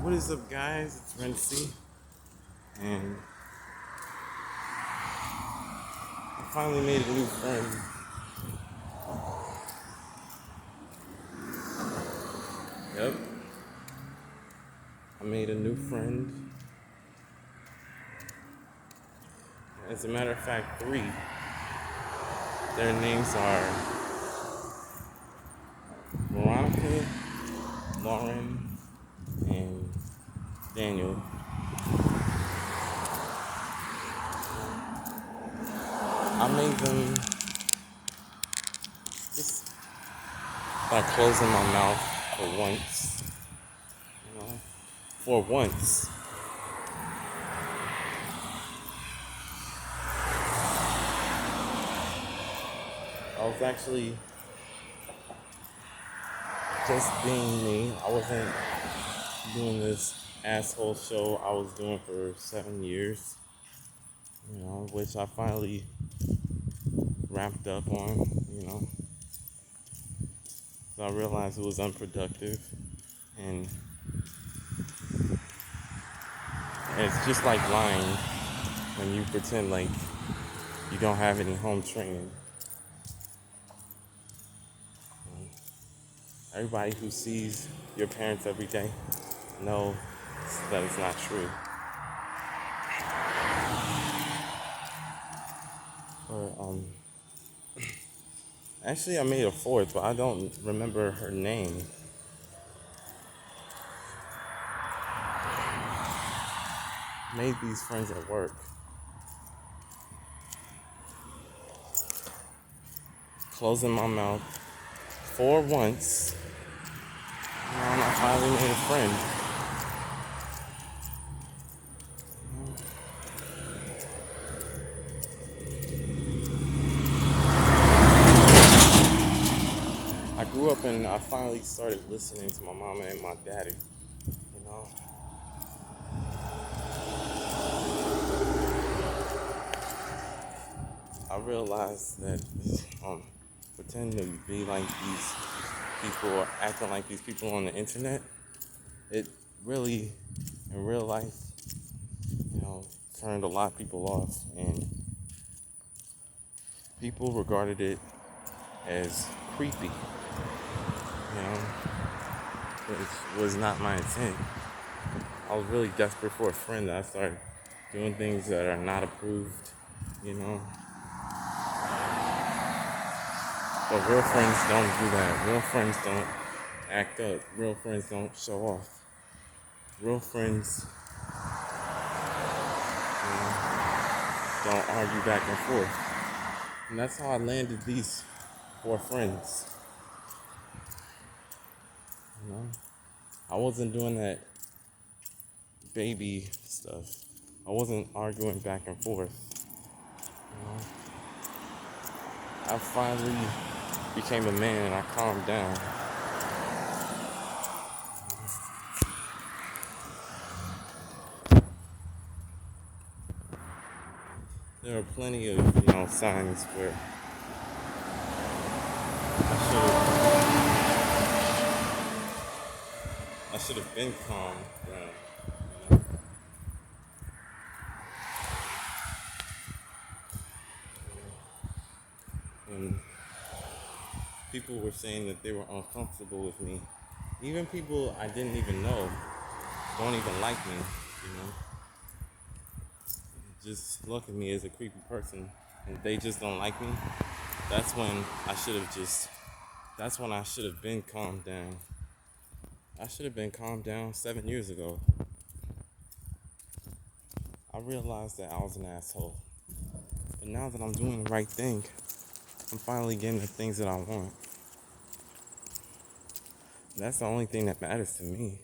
What is up, guys? It's Rency, and I finally made a new friend. Yep, I made a new friend. As a matter of fact, three. Their names are Veronica, Lauren, and Daniel. I made them just by closing my mouth for once. You know, for once. I was actually just being me. I wasn't doing this asshole show I was doing for 7 years, which I finally wrapped up on, So I realized it was unproductive, and it's just like lying when you pretend like you don't have any home training. Everybody who sees your parents every day knows that it's not true. Or, actually, I made a fourth, but I don't remember her name. Made these friends at work. Closing my mouth for once, and I finally made a friend. I grew up and I finally started listening to my mama and my daddy, you know. I realized that pretending to be like these people or acting like these people on the internet, it really, in real life, turned a lot of people off, and people regarded it as creepy, which was not my intent. I was really desperate for a friend that I started doing things that are not approved, you know. But real friends don't do that. Real friends don't act up. Real friends don't show off. Real friends don't argue back and forth. And that's how I landed these four friends. I wasn't doing that baby stuff. I wasn't arguing back and forth. I finally became a man and I calmed down. There are plenty of, signs where I should have been calm down. And people were saying that they were uncomfortable with me. Even people I didn't even know don't even like me, Just look at me as a creepy person and they just don't like me. That's when I should have been calmed down. I should have been calmed down 7 years ago. I realized that I was an asshole. But now that I'm doing the right thing, I'm finally getting the things that I want. That's the only thing that matters to me,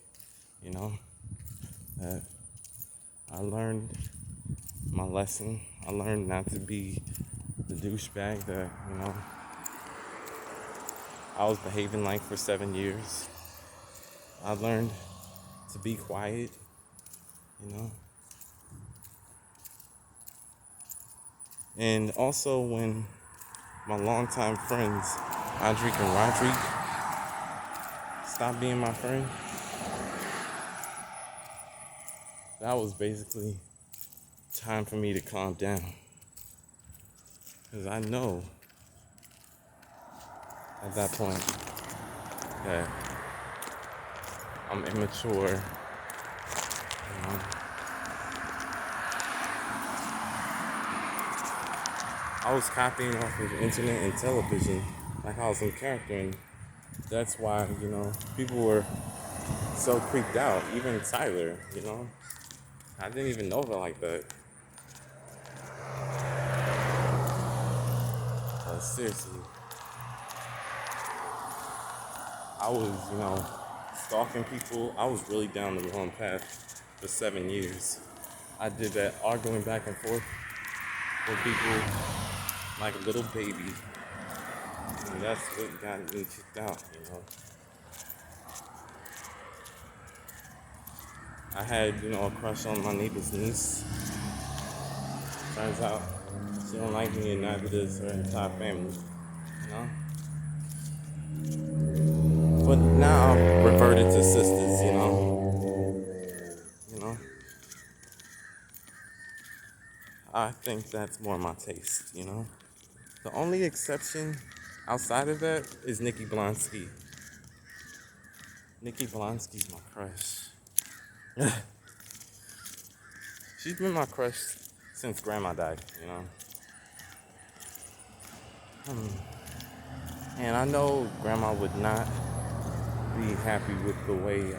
That I learned my lesson. I learned not to be the douchebag that, I was behaving like for 7 years. I learned to be quiet, And also when my longtime friends, Adric and Rodrigue, stopped being my friend, that was basically time for me to calm down. Because I know at that point that I'm immature. I was copying off of the internet and television like I was in character, and that's why, people were so creeped out. Even Tyler, I didn't even know her like that. But seriously, I was, stalking people. I was really down the wrong path for 7 years. I did that arguing back and forth with people like a little baby. And that's what got me kicked out. I had, a crush on my neighbor's niece. Turns out she don't like me and neither does her entire family. You know? But now I've reverted to sisters. You know? I think that's more my taste. The only exception outside of that is Nikki Blonsky. Nikki Blonsky's my crush. She's been my crush since grandma died. And I know grandma would not be happy with the way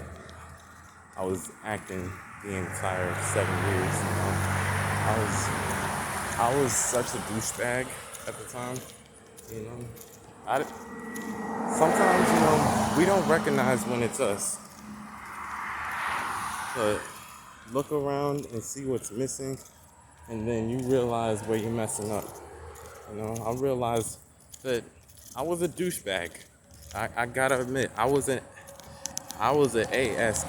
I was acting the entire 7 years. I was such a douchebag at the time. You know, I sometimes we don't recognize when it's us, but look around and see what's missing, and then you realize where you're messing up. I realized that I was a douchebag. I gotta admit, I was an ASSHOLE.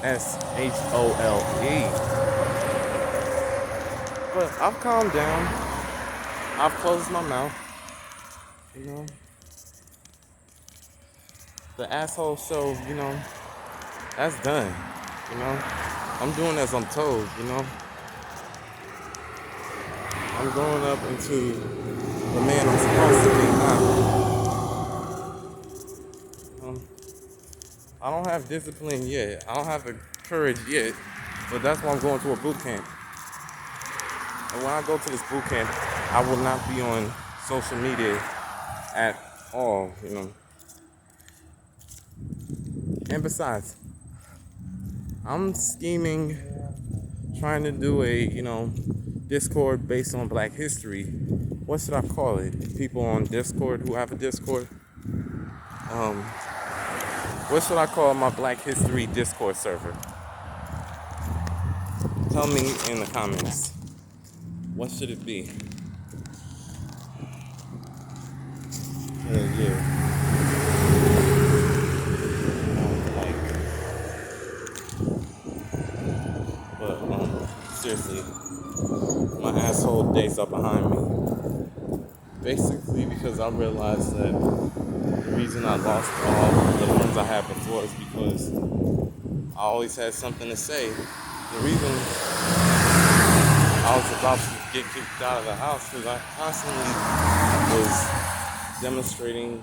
But I've calmed down. I've closed my mouth. The asshole show, that's done. I'm doing as I'm told. I'm growing up into the man I'm supposed to be now. I don't have discipline yet. I don't have the courage yet. But that's why I'm going to a boot camp. And when I go to this boot camp, I will not be on social media at all. And besides, I'm scheming, trying to do a, Discord based on Black history. What should I call it? People on Discord who have a Discord. What should I call my Black history Discord server? Tell me in the comments. What should it be? Yeah. But seriously, my asshole days are behind me. Basically because I realized that the reason I lost all the friends I had before is because I always had something to say. The reason I was about to get kicked out of the house because I constantly was demonstrating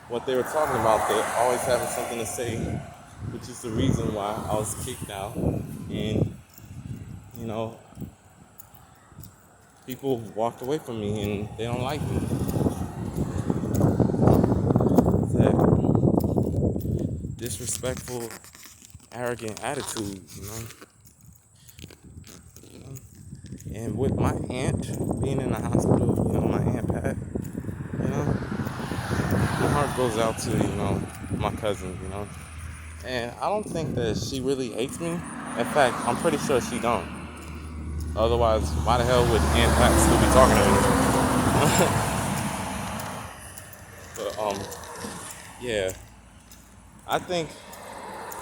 what they were talking about. They always having something to say, which is the reason why I was kicked out. And, people walked away from me and they don't like me. That disrespectful, arrogant attitude. And with my aunt being in the hospital, my Aunt Pat, my heart goes out to, my cousin, And I don't think that she really hates me. In fact, I'm pretty sure she don't. Otherwise, why the hell would Aunt Pat still be talking to me? But, yeah. I think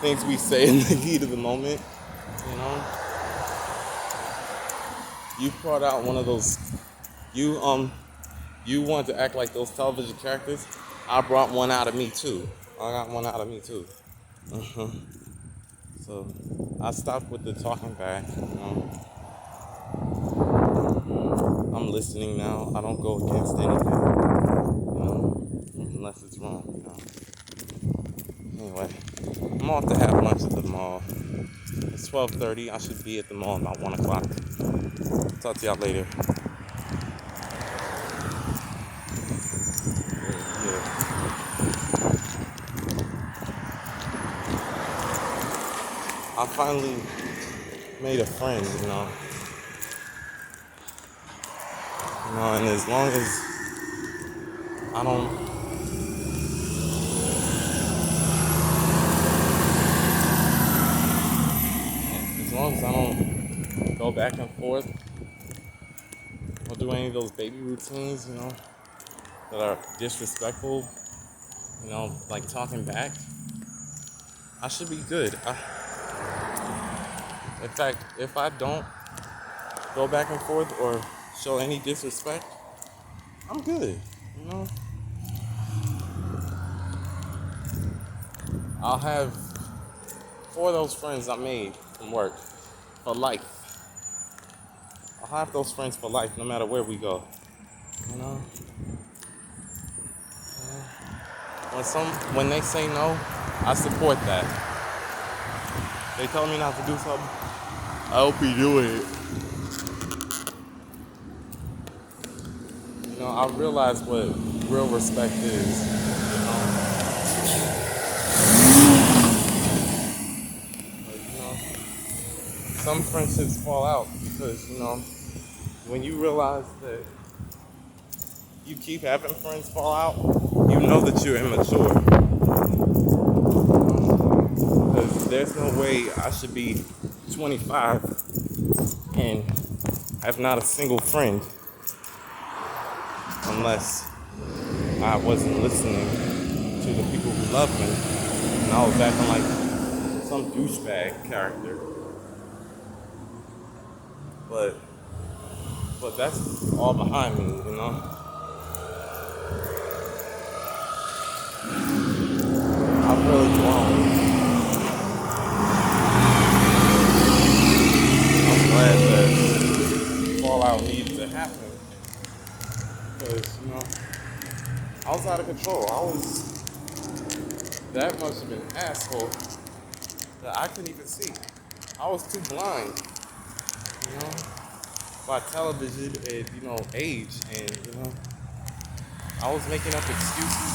things we say in the heat of the moment, you brought out one of those, you want to act like those television characters. I brought one out of me too. I got one out of me too. So I stopped with the talking back. I'm listening now. I don't go against anything, unless it's wrong. Anyway, I'm off to have lunch at the mall. It's 12:30. I should be at the mall about 1 o'clock. Talk to y'all later. Yeah. I finally made a friend, and as long as I don't, as long as I don't go back and forth or do any of those baby routines, that are disrespectful, like talking back, I should be good. In fact, if I don't go back and forth or show any disrespect, I'm good. I'll have 4 of those friends I made from work for life. I'll have those friends for life no matter where we go. You know? When they say no, I support that. They tell me not to do something, I hope you do it. I realize what real respect is. But, some friendships fall out because, when you realize that you keep having friends fall out, you know that you're immature. Because there's no way I should be 25 and have not a single friend unless I wasn't listening to the people who love me and I was acting like some douchebag character. But that's all behind me. I've really grown. I'm glad that fallout needed to happen because, I was out of control. I was that much of an asshole that I couldn't even see. I was too blind, by television and, age. And, I was making up excuses,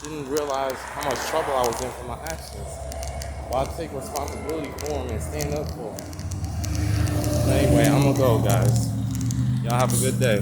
didn't realize how much trouble I was in for my actions. Well, I take responsibility for them and stand up for them. But anyway, I'm gonna go, guys. Y'all have a good day.